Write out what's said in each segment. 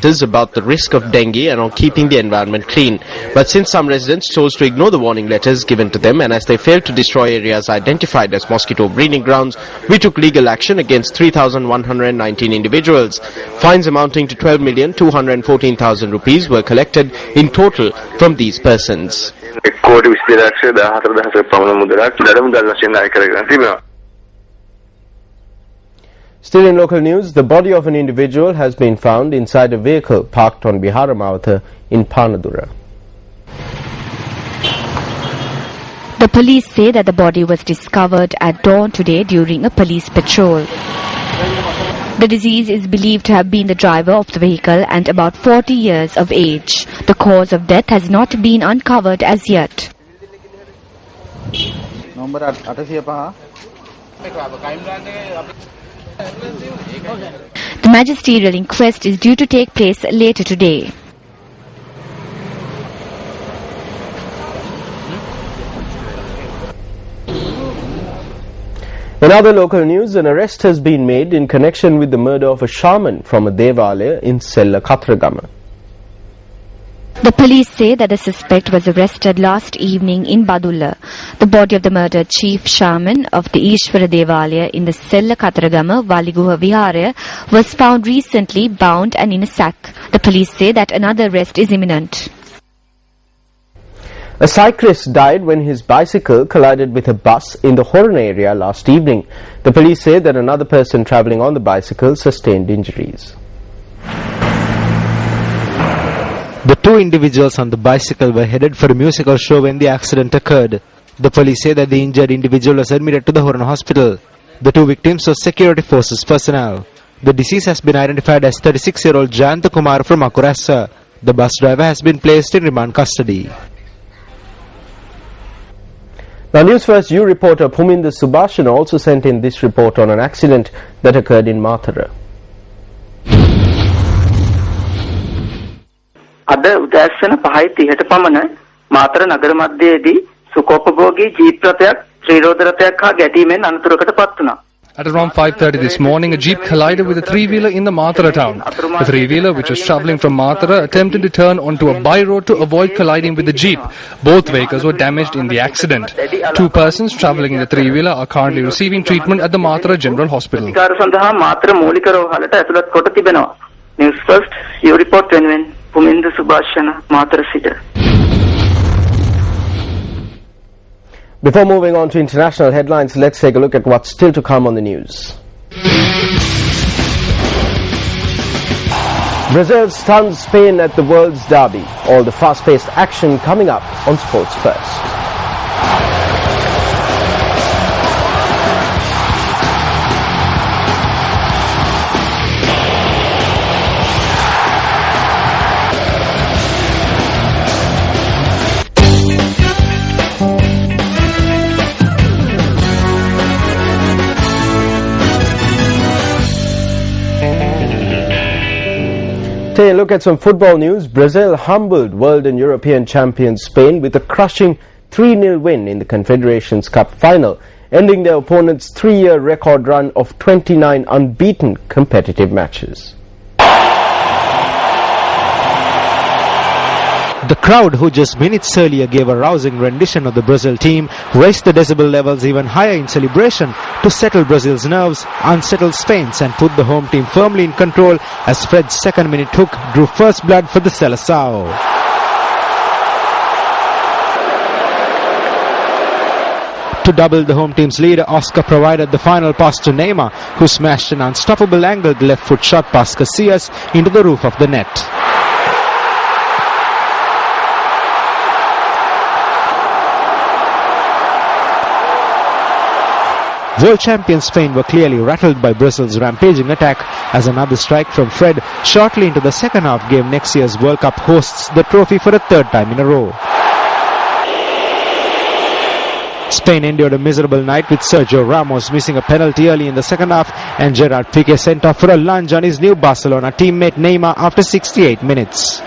letters about the risk of dengue and on keeping the environment clean. But since some residents chose to ignore the warning letters given to them and as they failed to destroy areas identified as mosquito breeding grounds, we took legal action against 3,119 individuals. Fines amounting to 12,214,000 rupees were collected in total from these persons. Still in local news, the body of an individual has been found inside a vehicle parked on Biharamawatha in Panadura. The police say that the body was discovered at dawn today during a police patrol. The deceased is believed to have been the driver of the vehicle and about 40 years of age. The cause of death has not been uncovered as yet. The magisterial inquest is due to take place later today. In other local news, an arrest has been made in connection with the murder of a shaman from a Devalaya in Sella Katragama. The police say that the suspect was arrested last evening in Badulla. The body of the murdered chief shaman of the Ishwara Devalaya in the Sella Katragama Valiguha Vihara was found recently bound and in a sack. The police say that another arrest is imminent. A cyclist died when his bicycle collided with a bus in the Horn area last evening. The police say that another person travelling on the bicycle sustained injuries. The two individuals on the bicycle were headed for a musical show when the accident occurred. The police say that the injured individual was admitted to the Horn hospital. The two victims were security forces personnel. The deceased has been identified as 36-year-old Jayanta Kumar from Akurasa. The bus driver has been placed in remand custody. Now, News First U reporter Puminda Subhashana also sent in this report on an accident that occurred in Mathura. අද උදෑසන 5:30ට පමණ මාතර නගර මැදයේදී සුකෝපභෝගී jeep රථයක් ත්‍රිරෝද රථයක් හා ගැටීමෙන් අනතුරකට පත් වුණා. At around 5:30 this morning, a jeep collided with a three-wheeler in the Mathura town. The three-wheeler, which was travelling from Mathura, attempted to turn onto a by-road to avoid colliding with the jeep. Both vehicles were damaged in the accident. Two persons travelling in the three-wheeler are currently receiving treatment at the Mathura General Hospital. News First, your report වෙනුවෙන් Puminda Subhashana, Mathura City. Before moving on to international headlines, let's take a look at what's still to come on the news. Brazil stuns Spain at the World's Derby. All the fast-paced action coming up on Sports First. Take a look at some football news. Brazil humbled world and European champions Spain with a crushing 3-0 win in the Confederations Cup final, ending their opponent's 3-year record run of 29 unbeaten competitive matches. The crowd, who just minutes earlier gave a rousing rendition of the Brazil team, raised the decibel levels even higher in celebration to settle Brazil's nerves, unsettle Spain's, and put the home team firmly in control as Fred's second-minute hook drew first blood for the Seleção. To double the home team's lead, Oscar provided the final pass to Neymar, who smashed an unstoppable angled left-foot shot past Casillas into the roof of the net. World champion Spain were clearly rattled by Brazil's rampaging attack as another strike from Fred shortly into the second half gave next year's World Cup hosts the trophy for a third time in a row. Spain endured a miserable night with Sergio Ramos missing a penalty early in the second half and Gerard Piqué sent off for a lunge on his new Barcelona teammate Neymar after 68 minutes.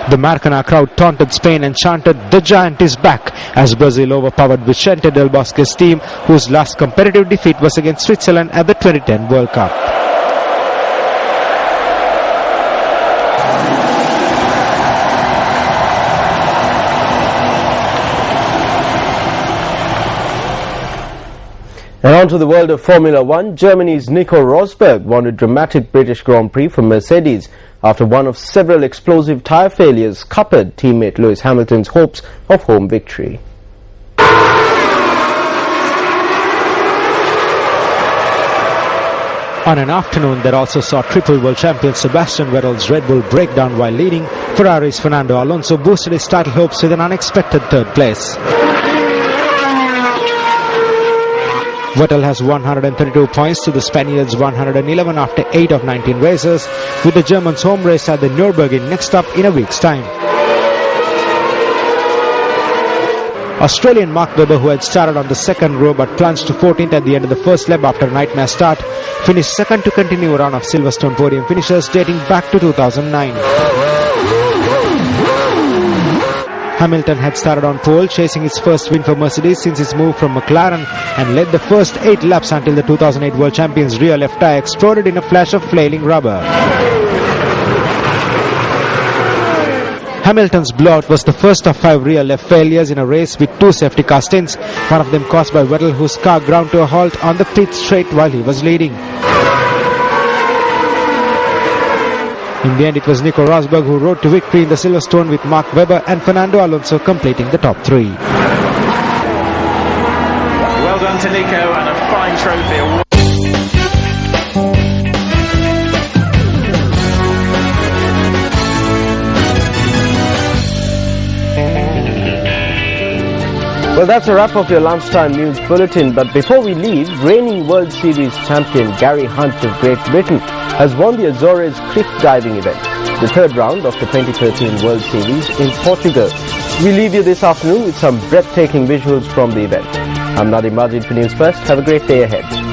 The Maracana crowd taunted Spain and chanted, "The giant is back," as Brazil overpowered Vicente Del Bosque's team, whose last competitive defeat was against Switzerland at the 2010 World Cup. And on to the world of Formula One, Germany's Nico Rosberg won a dramatic British Grand Prix for Mercedes after one of several explosive tyre failures scuppered teammate Lewis Hamilton's hopes of home victory. On an afternoon that also saw triple world champion Sebastian Vettel's Red Bull break down while leading, Ferrari's Fernando Alonso boosted his title hopes with an unexpected third place. Vettel has 132 points to the Spaniards' 111 after 8 of 19 races, with the Germans' home race at the Nürburgring next up in a week's time. Australian Mark Webber, who had started on the second row but plunged to 14th at the end of the first lap after a nightmare start, finished second to continue a run of Silverstone podium finishes dating back to 2009. Hamilton had started on pole, chasing his first win for Mercedes since his move from McLaren, and led the first 8 laps until the 2008 world champion's rear left tyre exploded in a flash of flailing rubber. Hamilton's blowout was the first of 5 rear left failures in a race with 2 safety car stints, one of them caused by Vettel, whose car ground to a halt on the pit straight while he was leading. In the end, it was Nico Rosberg who rode to victory in the Silverstone, with Mark Webber and Fernando Alonso completing the top 3. Well done to Nico, and a fine trophy. Well, that's a wrap of your lunchtime news bulletin. But before we leave, reigning World Series champion Gary Hunt of Great Britain has won the Azores cliff diving event, the third round of the 2013 World Series in Portugal. We leave you this afternoon with some breathtaking visuals from the event. I'm Nadim Majid for News First. Have a great day ahead.